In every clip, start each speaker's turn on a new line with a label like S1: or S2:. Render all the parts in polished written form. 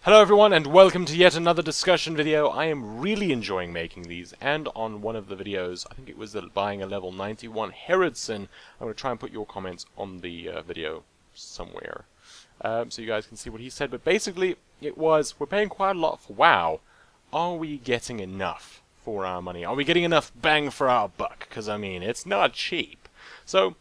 S1: Hello everyone and welcome to yet another discussion video. I am really enjoying making these, and on one of the videos, I think it was buying a level 91 Herodson, I'm going to try and put your comments on the video somewhere so you guys can see what he said. But basically it was, we're paying quite a lot for WoW. Are we getting enough for our money? Are we getting enough bang for our buck? Because I mean, it's not cheap. So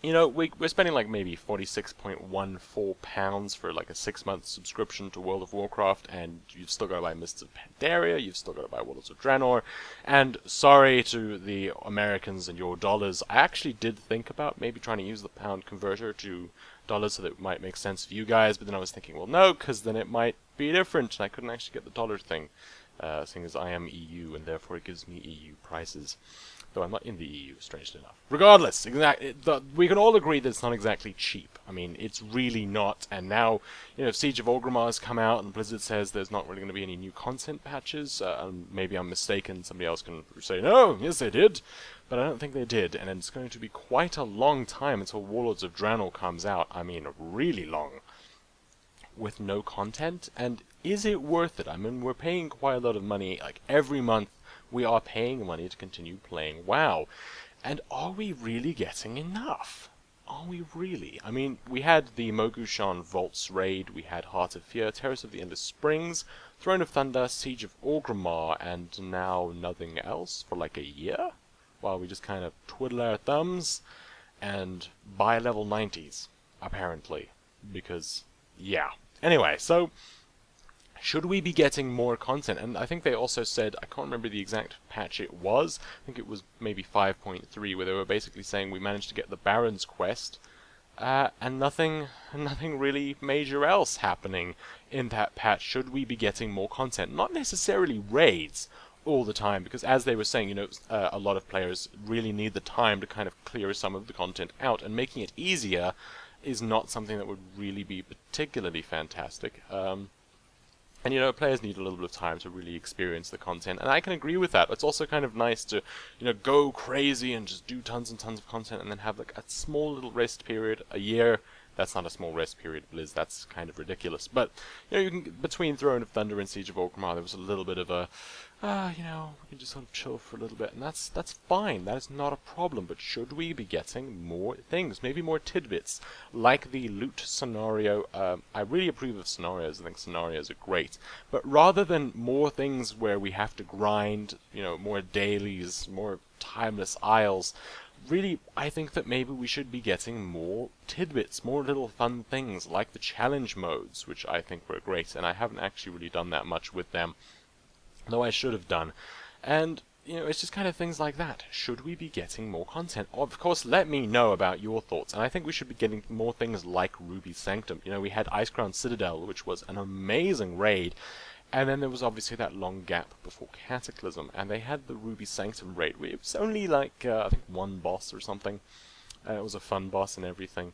S1: you know, we're spending like maybe £46.14 for like a 6-month subscription to World of Warcraft, and you've still got to buy Mists of Pandaria, you've still got to buy Warlords of Draenor, and sorry to the Americans and your dollars, I actually did think about maybe trying to use the pound converter to dollars so that it might make sense for you guys, but then I was thinking, well no, because then it might be different, and I couldn't actually get the dollar thing, seeing as I am EU, and therefore it gives me EU prices. Though I'm not in the EU, strangely enough. Regardless, we can all agree that it's not exactly cheap. I mean, it's really not. And now, you know, Siege of Orgrimmar has come out, and Blizzard says there's not really going to be any new content patches. Maybe I'm mistaken. Somebody else can say, no, yes they did. But I don't think they did. And it's going to be quite a long time until Warlords of Draenor comes out. I mean, really long. With no content. And is it worth it? I mean, we're paying quite a lot of money, like every month. We are paying money to continue playing WoW. And are we really getting enough? Are we really? I mean, we had the Mogushan Vaults raid, we had Heart of Fear, Terrace of the Endless Springs, Throne of Thunder, Siege of Orgrimmar, and now nothing else for like a year? While we just kind of twiddle our thumbs and buy level 90s, apparently. Because, yeah. Anyway, so should we be getting more content? And I think they also said, I can't remember the exact patch it was, I think it was maybe 5.3, where they were basically saying we managed to get the Baron's Quest, and nothing really major else happening in that patch. Should we be getting more content? Not necessarily raids all the time, because as they were saying, you know, a lot of players really need the time to kind of clear some of the content out, and making it easier is not something that would really be particularly fantastic. And you know, players need a little bit of time to really experience the content, and I can agree with that. It's also kind of nice to, you know, go crazy and just do tons and tons of content and then have like a small little rest period, a year. That's not a small rest period, Blizz, that's kind of ridiculous. But, you know, you can, between Throne of Thunder and Siege of Orgrimmar, there was a little bit of a, you know, we can just sort of chill for a little bit, and that's fine, that is not a problem. But should we be getting more things, maybe more tidbits, like the loot scenario? I really approve of scenarios, I think scenarios are great, but rather than more things where we have to grind, you know, more dailies, more timeless isles, really, I think that maybe we should be getting more tidbits, more little fun things, like the challenge modes, which I think were great, and I haven't actually really done that much with them, though I should have done. And, you know, it's just kind of things like that. Should we be getting more content? Of course, let me know about your thoughts, and I think we should be getting more things like Ruby Sanctum. You know, we had Icecrown Citadel, which was an amazing raid, and then there was obviously that long gap before Cataclysm, and they had the Ruby Sanctum raid, where it was only like, I think one boss or something. It was a fun boss and everything,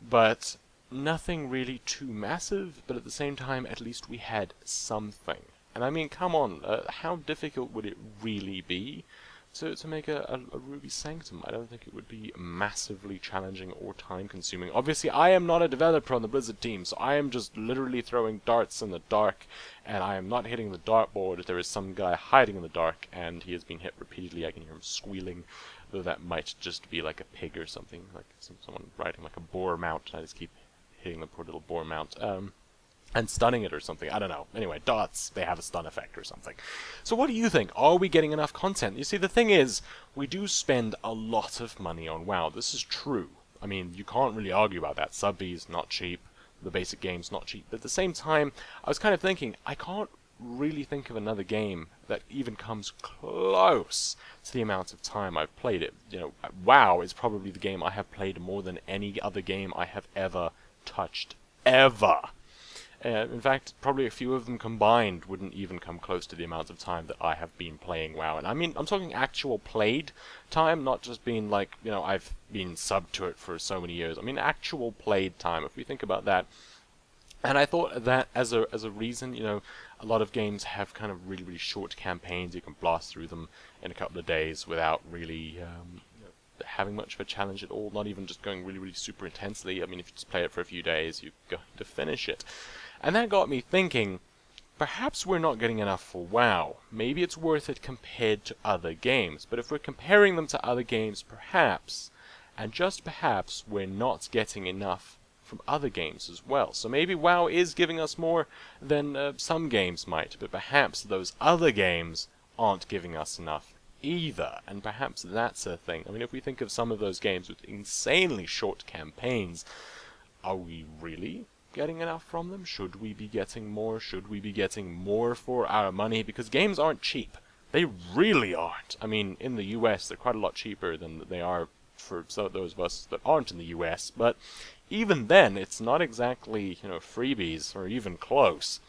S1: but nothing really too massive, but at the same time, at least we had something. And I mean, come on, how difficult would it really be to make a Ruby Sanctum? I don't think it would be massively challenging or time-consuming. Obviously, I am not a developer on the Blizzard team, so I am just literally throwing darts in the dark, and I am not hitting the dartboard. There is some guy hiding in the dark, and he has been hit repeatedly. I can hear him squealing, though that might just be like a pig or something, like someone riding like a boar mount. I just keep hitting the poor little boar mount. And stunning it or something. I don't know. Anyway, darts, they have a stun effect or something. So what do you think? Are we getting enough content? You see, the thing is, we do spend a lot of money on WoW. This is true. I mean, you can't really argue about that. Sub-B's not cheap. The basic game's not cheap. But at the same time, I was kind of thinking, I can't really think of another game that even comes close to the amount of time I've played it. You know, WoW is probably the game I have played more than any other game I have ever touched. Ever! In fact, probably a few of them combined wouldn't even come close to the amount of time that I have been playing WoW. And I mean, I'm talking actual played time, not just being like, you know, I've been subbed to it for so many years. I mean, actual played time, if we think about that. And I thought that as a reason, you know, a lot of games have kind of really, really short campaigns. You can blast through them in a couple of days without really having much of a challenge at all, not even just going really, really super intensely. I mean, if you just play it for a few days, you're going to finish it. And that got me thinking, perhaps we're not getting enough for WoW. Maybe it's worth it compared to other games. But if we're comparing them to other games, perhaps, and just perhaps, we're not getting enough from other games as well. So maybe WoW is giving us more than some games might, but perhaps those other games aren't giving us enough either, and perhaps that's a thing. I mean, if we think of some of those games with insanely short campaigns, are we really getting enough from them? Should we be getting more? Should we be getting more for our money? Because games aren't cheap. They really aren't. I mean, in the US, they're quite a lot cheaper than they are for those of us that aren't in the US, but even then, it's not exactly, freebies, or even close.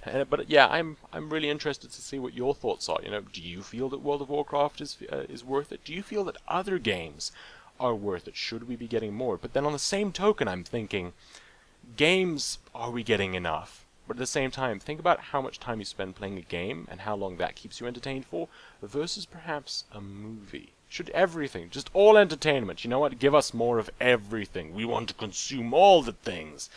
S1: But yeah, I'm really interested to see what your thoughts are. Do you feel that World of Warcraft is worth it? Do you feel that other games are worth it? Should we be getting more? But then on the same token, I'm thinking, games, are we getting enough? But at the same time, think about how much time you spend playing a game and how long that keeps you entertained for, versus perhaps a movie. Should everything, just all entertainment, you know what, give us more of everything. We want to consume all the things.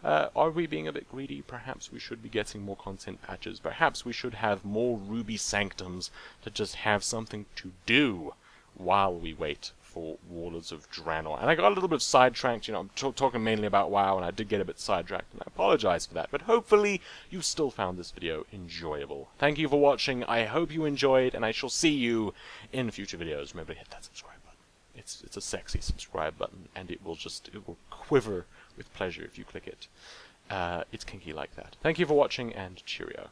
S1: Are we being a bit greedy? Perhaps we should be getting more content patches. Perhaps we should have more Ruby Sanctums to just have something to do while we wait for Warlords of Draenor. And I got a little bit sidetracked, I'm talking mainly about WoW, and I did get a bit sidetracked, and I apologize for that, but hopefully you still found this video enjoyable. Thank you for watching, I hope you enjoyed, and I shall see you in future videos. Remember to hit that subscribe button. It's a sexy subscribe button, and it will quiver with pleasure if you click it. It's kinky like that. Thank you for watching, and cheerio.